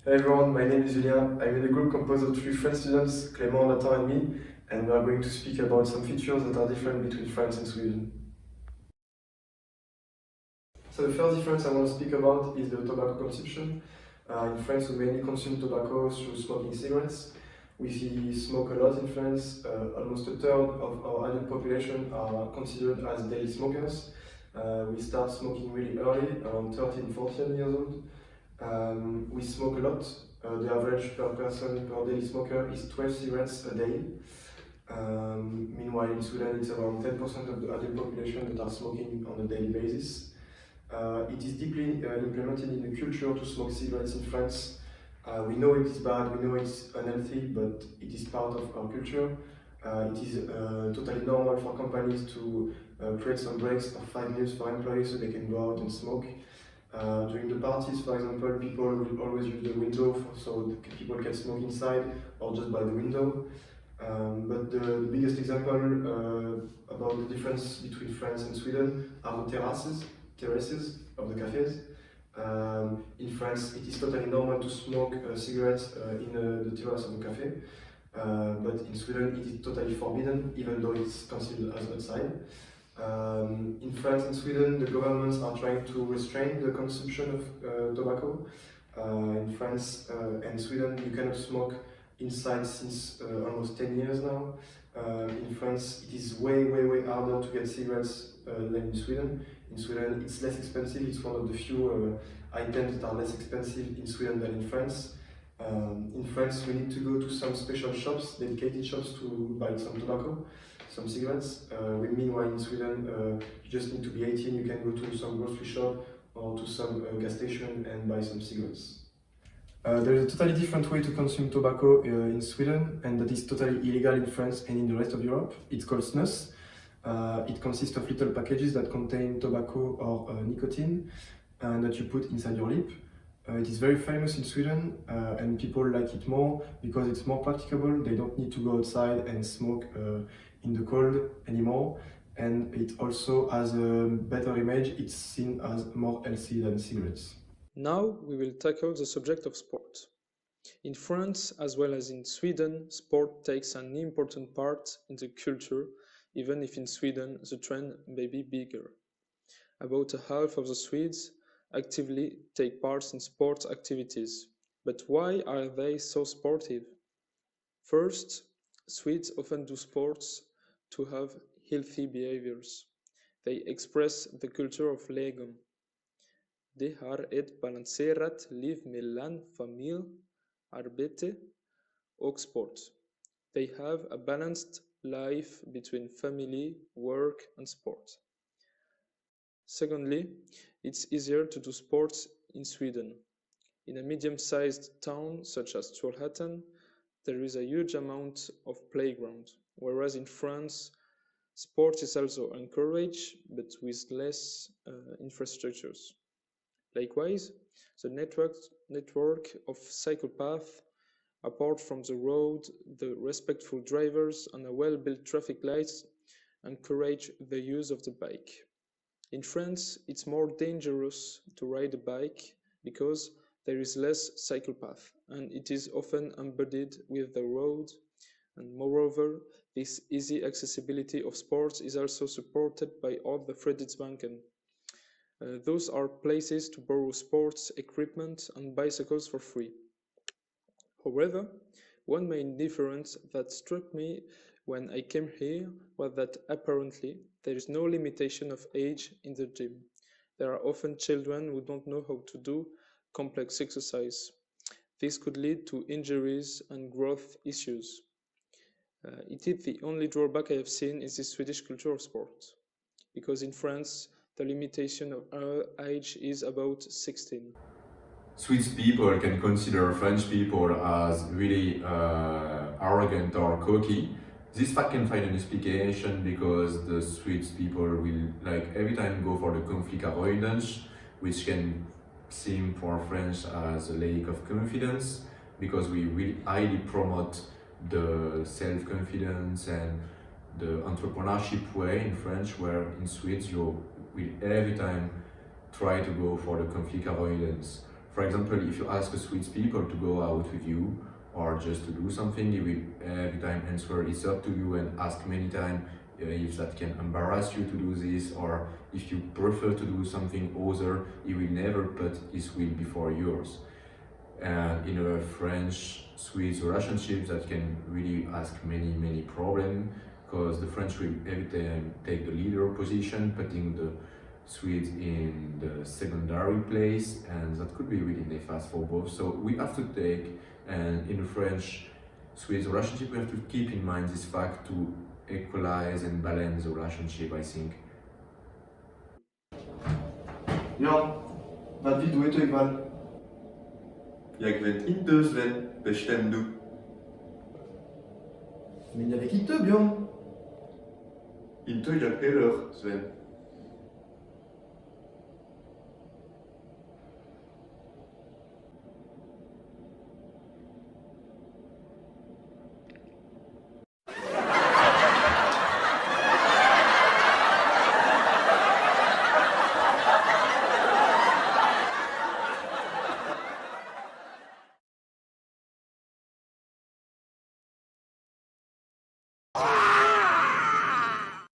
Hey everyone, my name is Julien. I'm in a group composed of three French students, Clement, Nathan and me, and we are going to speak about some features that are different between France and Sweden. So the first difference I want to speak about is the tobacco consumption. In France, we mainly consume tobacco through smoking cigarettes. We smoke a lot in France. Almost a third of our adult population are considered as daily smokers. We start smoking really early, around 13, 14 years old. We smoke a lot. The average per person, per daily smoker is 12 cigarettes a day. Meanwhile, in Sweden, it's around 10% of the adult population that are smoking on a daily basis. It is deeply implemented in the culture to smoke cigarettes in France. We know it is bad, we know it's unhealthy, but it is part of our culture. It is totally normal for companies to create some breaks of 5 minutes for employees so they can go out and smoke. During the parties, for example, people will always use the window so people can smoke inside or just by the window. But the biggest example about the difference between France and Sweden are the terraces of the cafes. In France, it is totally normal to smoke cigarettes in the terrace of the cafe, but in Sweden it is totally forbidden, even though it's considered as outside. In France and Sweden, the governments are trying to restrain the consumption of tobacco. In France and Sweden, you cannot smoke inside since almost 10 years now. In France, it is way harder to get cigarettes than in Sweden. In Sweden, it's less expensive. It's one of the few items that are less expensive in Sweden than in France. In France, we need to go to some special shops, dedicated shops, to buy some tobacco, some cigarettes. Meanwhile, in Sweden, you just need to be 18. You can go to some grocery shop or to some gas station and buy some cigarettes. There is a totally different way to consume tobacco in Sweden, and that is totally illegal in France and in the rest of Europe. It's called snus. It consists of little packages that contain tobacco or nicotine and that you put inside your lip. It is very famous in Sweden and people like it more because it's more practicable. They don't need to go outside and smoke in the cold anymore. And it also has a better image. It's seen as more healthy than cigarettes. Now we will tackle the subject of sport. In France, as well as in Sweden, sport takes an important part in the culture, even if in Sweden the trend may be bigger. About a half of the Swedes actively take part in sports activities. But why are they so sportive? First, Swedes often do sports to have healthy behaviors. They express the culture of legom. De har ett balanserat liv mellan familj, arbete och sport. They have a balanced life between family, work and sport. Secondly, it's easier to do sports in Sweden. In a medium-sized town such as Trollhättan, there is a huge amount of playground, whereas in France, sport is also encouraged, but with less infrastructures. Likewise, the network of cycle paths, apart from the road, the respectful drivers and a well-built traffic lights encourage the use of the bike. In France, it's more dangerous to ride a bike because there is less cycle path and it is often embedded with the road, and moreover, this easy accessibility of sports is also supported by all the Fredriksbanken. Those are places to borrow sports equipment and bicycles for free. However, one main difference that struck me when I came here was that apparently there is no limitation of age in the gym. There are often children who don't know how to do complex exercise. This could lead to injuries and growth issues. It is the only drawback I have seen in the Swedish culture of sport, because in France, the limitation of age is about 16. Swiss people can consider French people as really arrogant or cocky. This fact can find an explication because the Swiss people will like every time go for the conflict avoidance, which can seem for French as a lack of confidence, because we really highly promote the self-confidence and the entrepreneurship way in French, where in Swiss you will every time try to go for the conflict avoidance. For example, if you ask a Swiss people to go out with you or just to do something, he will every time answer it's up to you and ask many times if that can embarrass you to do this, or if you prefer to do something other, he will never put his will before yours. And in a French-Swiss relationship, that can really ask many problems, because the French will every time take the leader position, putting the Swedes in the secondary place, and that could be really nefast for both. So we have to take, and in a French-Swiss relationship, we have to keep in mind this fact to equalize and balance the relationship, I think. Jan, wat wie doe ik wel? Jak bent inte, Sven, bestem du. Men avec inte, Björn. Inte jag heller, Sven.